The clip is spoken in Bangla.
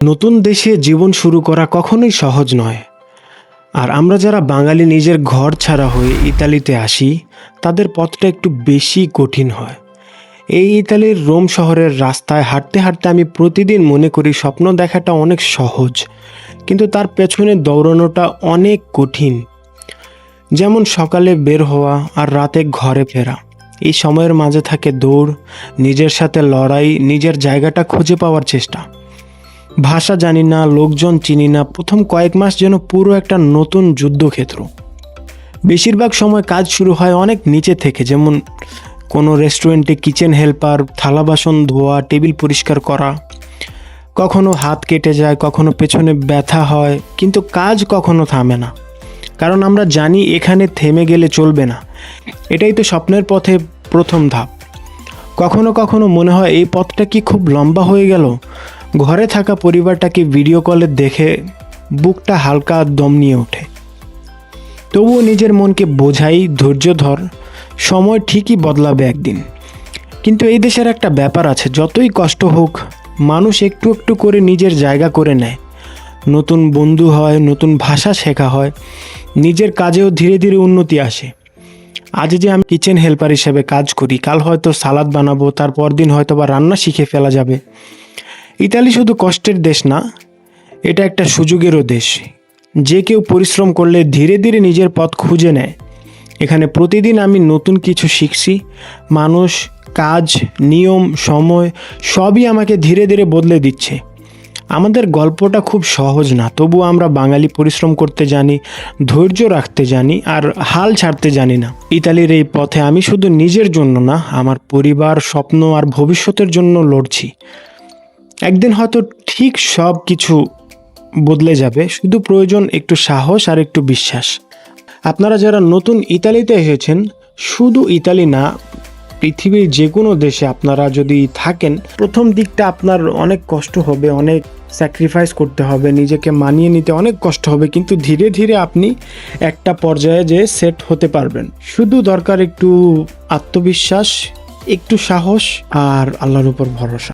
নতুন দেশে জীবন শুরু করা কখনোই সহজ নয়। আর আমরা যারা বাঙালি নিজের ঘর ছাড়া হয়ে ইতালিতে আসি, তাদের পথটা একটু বেশি কঠিন হয়। এই ইতালির রোম শহরের রাস্তায় হাঁটতে হাঁটতে আমি প্রতিদিন মনে করি স্বপ্ন দেখাটা অনেক সহজ, কিন্তু তার পেছনে দৌড়ানোটা অনেক কঠিন। যেমন সকালে বের হওয়া আর রাতে ঘরে ফেরা, এই সময়ের মাঝে থাকে দৌড়, নিজের সাথে লড়াই, নিজের জায়গাটা খুঁজে পাওয়ার চেষ্টা। ভাষা জানি না, লোকজন চিনি না, প্রথম কয়েক মাস যেন পুরো একটা নতুন যুদ্ধক্ষেত্র। বেশিরভাগ সময় কাজ শুরু হয় অনেক নিচে থেকে, যেমন কোনো রেস্টুরেন্টে কিচেন হেল্পার, থালা বাসন ধোয়া, টেবিল পরিষ্কার করা। কখনো হাত কেটে যায়, কখনো পেছনে ব্যথা হয়, কিন্তু কাজ কখনো থামে না, কারণ আমরা জানি এখানে থেমে গেলে চলবে না। এটাই তো স্বপ্নের পথে প্রথম ধাপ। কখনো কখনো মনে হয় এই পথটা কি খুব লম্বা হয়ে গেল। ঘরে থাকা পরিবারটাকে ভিডিও কলে দেখে বুকটা হালকা দম নিয়ে ওঠে। তবুও নিজের মনকে বোঝাই, ধৈর্য ধর, সময় ঠিকই বদলাবে একদিন। কিন্তু এই দেশের একটা ব্যাপার আছে, যতই কষ্ট হোক মানুষ একটু একটু করে নিজের জায়গা করে নেয়। নতুন বন্ধু হয়, নতুন ভাষা শেখা হয়, নিজের কাজেও ধীরে ধীরে উন্নতি আসে। আজ যে আমি কিচেন হেল্পার হিসেবে কাজ করি, কাল হয়তো সালাদ বানাবো, তারপর দিন হয়তো বা রান্না শিখে ফেলা যাবে। ইতালি শুধু কষ্টের দেশ না, এটা একটা সুযোগেরও দেশ। যে কেউ পরিশ্রম করলে ধীরে ধীরে নিজের পথ খুঁজে নেয়। এখানে প্রতিদিন আমি নতুন কিছু শিখছি। মানুষ, কাজ, নিয়ম, সময় সবই আমাকে ধীরে ধীরে বদলে দিচ্ছে। আমাদের গল্পটা খুব সহজ না, তবু আমরা বাঙালি পরিশ্রম করতে জানি, ধৈর্য রাখতে জানি, আর হাল ছাড়তে জানি না। ইতালির এই পথে আমি শুধু নিজের জন্য না, আমার পরিবার, স্বপ্ন আর ভবিষ্যতের জন্য লড়ছি। একদিন হয়তো ঠিক সব কিছু বদলে যাবে, শুধু প্রয়োজন একটু সাহস আর একটু বিশ্বাস। আপনারা যারা নতুন ইতালিতে এসেছেন, শুধু ইতালি না, পৃথিবীর যে কোনো দেশে আপনারা যদি থাকেন, প্রথম দিকটা আপনার অনেক কষ্ট হবে, অনেক স্যাক্রিফাইস করতে হবে, নিজেকে মানিয়ে নিতে অনেক কষ্ট হবে, কিন্তু ধীরে ধীরে আপনি একটা পর্যায়ে যে সেট হতে পারবেন। শুধু দরকার একটু আত্মবিশ্বাস, একটু সাহস আর আল্লাহর উপর ভরসা।